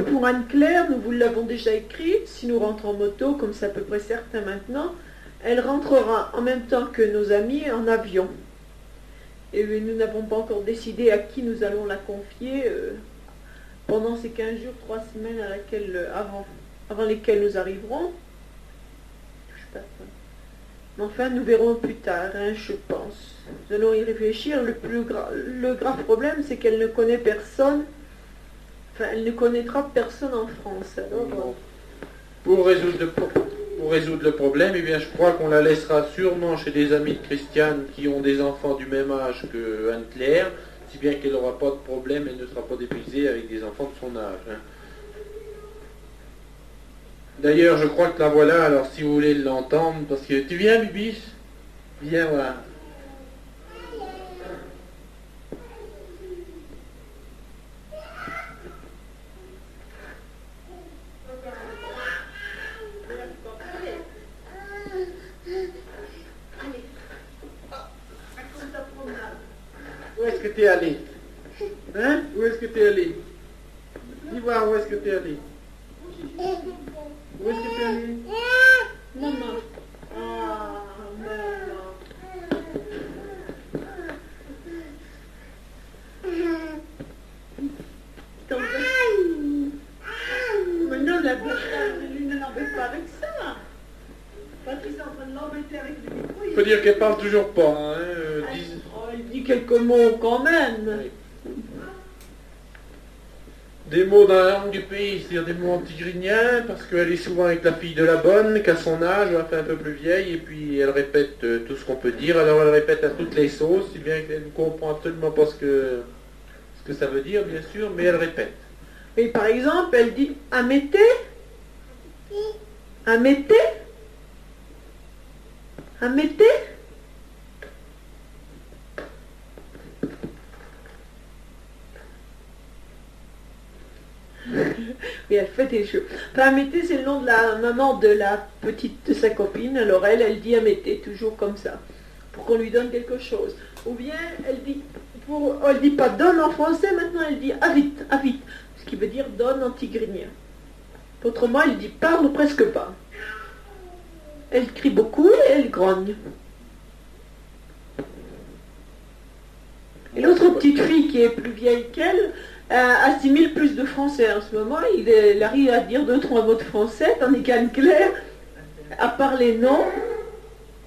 Pour Anne-Claire, nous vous l'avons déjà écrit, si nous rentrons en moto, comme c'est à peu près certain maintenant, elle rentrera en même temps que nos amis en avion. Et nous n'avons pas encore décidé à qui nous allons la confier pendant ces 15 jours, 3 semaines avant lesquelles nous arriverons. Mais enfin, nous verrons plus tard, hein, je pense. Nous allons y réfléchir. Le grave problème, c'est qu'elle ne connaît personne. Enfin, elle ne connaîtra personne en France. Alors, Bon. Pour résoudre le problème, eh bien, je crois qu'on la laissera sûrement chez des amis de Christiane qui ont des enfants du même âge que Anne-Claire, si bien qu'elle n'aura pas de problème, elle ne sera pas dépaysée avec des enfants de son âge. Hein. D'ailleurs, je crois que la voilà, alors si vous voulez l'entendre, parce que... Tu viens, Bibiche? Viens, voilà. Où est-ce que tu es allé? Hein? Où est-ce que tu es allé? Dis voir où est-ce que tu es allé? Où est-ce que tu es allé? maman. Ah, maman. Mais non, lui ne l'embête pas avec ça. Patrice est en train de l'embêter avec le micro. Il faut dire qu'elle parle toujours pas. Hein, il dit quelques mots quand même. Oui. Des mots dans la langue du pays, c'est-à-dire des mots antigriniens, parce qu'elle est souvent avec la fille de la bonne, qu'à son âge, elle fait un peu plus vieille, et puis elle répète tout ce qu'on peut dire, alors elle répète à toutes les sauces, si bien qu'elle ne comprend absolument pas ce que ça veut dire, bien sûr, mais elle répète. Et par exemple, elle dit « Amété » « Amété » « Amété » Oui, elle fait des jeux. Enfin, Amété, c'est le nom de la maman de la petite de sa copine. Alors elle dit Amété, toujours comme ça, pour qu'on lui donne quelque chose. Ou bien elle dit pas donne en français, maintenant elle dit avite, avite, ce qui veut dire donne en tigrinien. Autrement, elle dit parle presque pas. Elle crie beaucoup et elle grogne. Et l'autre petite fille qui est plus vieille qu'elle assimile plus de français en ce moment. Il arrive à dire 2-3 mots de français, tandis qu'Anne-Claire, à part les noms,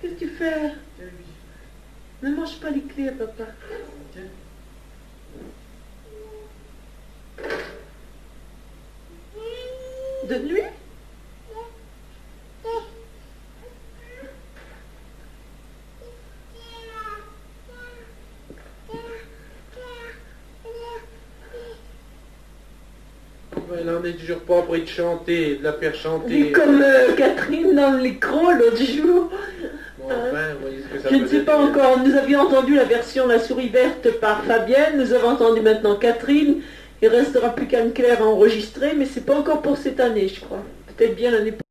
qu'est-ce que tu fais? Ne mange pas les clés, papa. Donne-lui. Elle n'en est toujours pas appris de chanter, de la faire chanter. Comme Catherine dans le micro l'autre jour. Bon, enfin, vous voyez ce que ça Je ne veut sais dire. pas encore. Nous avions entendu la version La souris verte par Fabienne. Nous avons entendu maintenant Catherine. Il restera plus qu'Anne-Claire à enregistrer, mais c'est pas encore pour cette année, je crois. Peut-être bien l'année prochaine.